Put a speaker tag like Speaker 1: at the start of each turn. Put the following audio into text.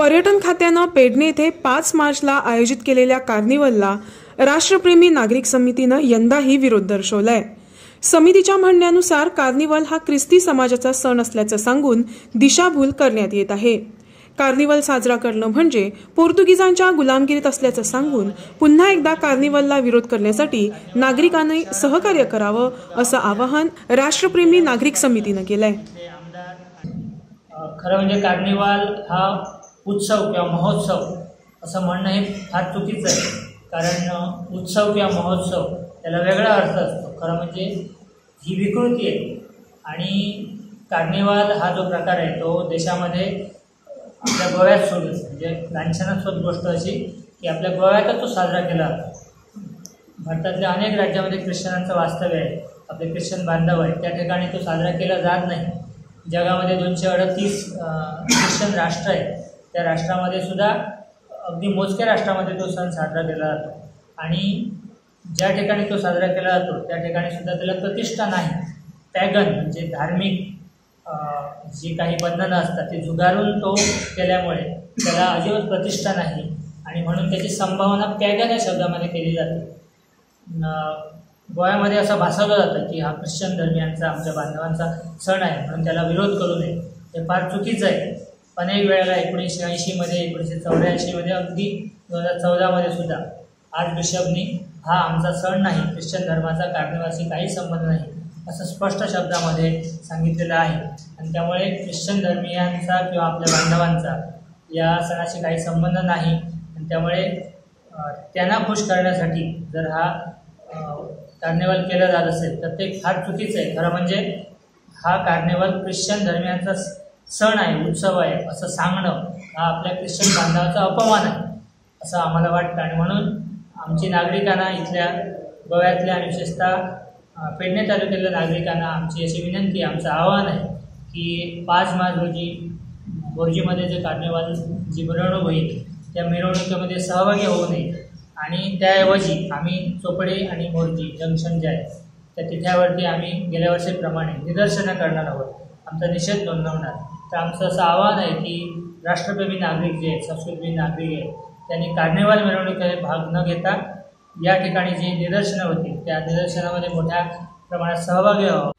Speaker 1: पर्यटन खात्यानं पेडणे येथे 5 मार्चला आयोजित केलेल्या कार्निवलला राष्ट्रप्रेमी नागरिक समितीनं यंदाही विरोध दर्शवलाय। समितीच्या म्हणण्यानुसार कार्निवल हा ख्रिस्ती समाजाचा सण असल्याचं सांगून दिशाभूल करण्यात येत आहे। कार्निवल साजरा करणं म्हणजे पोर्तुगीजांच्या गुलामगिरीत असल्याचं सांगून पुन्हा एकदा कार्निवलला विरोध करण्यासाठी नागरिकांनी सहकार्य करावं असं आवाहन राष्ट्रप्रेमी नागरिक समितीनं केलंय।
Speaker 2: खरं म्हणजे कार्निवल हा उत्सव किंवा महोत्सव असं म्हणणं हे फार चुकीचं आहे। कारण उत्सव किंवा महोत्सव त्याला वेगळा अर्थ असतो। खरं म्हणजे ही विकृती आहे आणि कार्निवल हा जो प्रकार आहे तो देशामध्ये आपल्या गोव्यात सोडून म्हणजे लांछनास्पद गोष्ट अशी की आपल्या गोव्यातच तो साजरा केला जातो। भारतातल्या अनेक राज्यामध्ये ख्रिश्चनांचं वास्तव्य आहे, आपले ख्रिश्चन बांधव आहेत, त्या ठिकाणी तो साजरा केला जात नाही। जगामध्ये 238 ख्रिश्चन राष्ट्र आहेत, त्या राष्ट्रामध्ये सुद्धा अगदी मोजक्या राष्ट्रामध्ये तो सण साजरा केला जातो आणि ज्या ठिकाणी तो साजरा केला जातो त्या ठिकाणी सुद्धा त्याला प्रतिष्ठा नाही। पॅगन म्हणजे धार्मिक जी काही बंधनं असतात ते झुगारून तो केल्यामुळे त्याला अजिबात प्रतिष्ठा नाही आणि म्हणून त्याची संभावना पॅगन या शब्दामध्ये केली जाते। गोव्यामध्ये असं भासवलं जातं की हा ख्रिश्चन धर्मियांचा आमच्या बांधवांचा सण आहे म्हणून त्याला विरोध करू नये, हे फार चुकीचं आहे। अनेक वेळेला 1980 मध्ये 1984 मध्ये अगदी 2014 मध्ये सुद्धा आर्चबिशपनी हा आमचा सण नाही, ख्रिश्चन धर्माचा कार्निवलशी काही संबंध नाही असं स्पष्ट शब्दामध्ये सांगितलेलं आहे आणि त्यामुळे ख्रिश्चन धर्मियांचा किंवा आपल्या बांधवांचा या सणाशी काही संबंध नाही आणि त्यामुळे त्यांना खुश करण्यासाठी जर हा कार्निवल केलं जात असेल तर ते फार चुकीचं आहे। खरं म्हणजे हा कार्निवल ख्रिश्चन धर्मियांचा सण आहे, उत्सव आहे असं सांगणं हा आपल्या ख्रिश्चन बांधवाचा अपमान आहे असं आम्हाला वाटतं आणि म्हणून आमची नागरिकांना इथल्या गोव्यातल्या आणि विशेषतः पेडणे तालुक्यातल्या नागरिकांना आमची अशी विनंती, आमचं आवाहन आहे की 5 मार्च रोजी मोर्जीमध्ये जे कार्निवल जी मिरवणूक होईल त्या मिरवणुकीमध्ये सहभागी होऊ नये आणि त्याऐवजी आम्ही चोपडे आणि मोर्जी जंक्शन जे आहे त्या तिथ्यावरती आम्ही गेल्या वर्षीप्रमाणे निदर्शनं करणार आहोत, आमचा निषेध नोंदवणार। तर आमचं असं आवाहन आहे की राष्ट्रप्रेमी नागरिक जे आहेत, संस्कृतप्रेमी नागरिक आहेत त्यांनी कार्निवल मिरवणुकीमध्ये भाग न घेता या ठिकाणी जी निदर्शनं होतील त्या निदर्शनामध्ये मोठ्या प्रमाणात सहभागी व्हावं।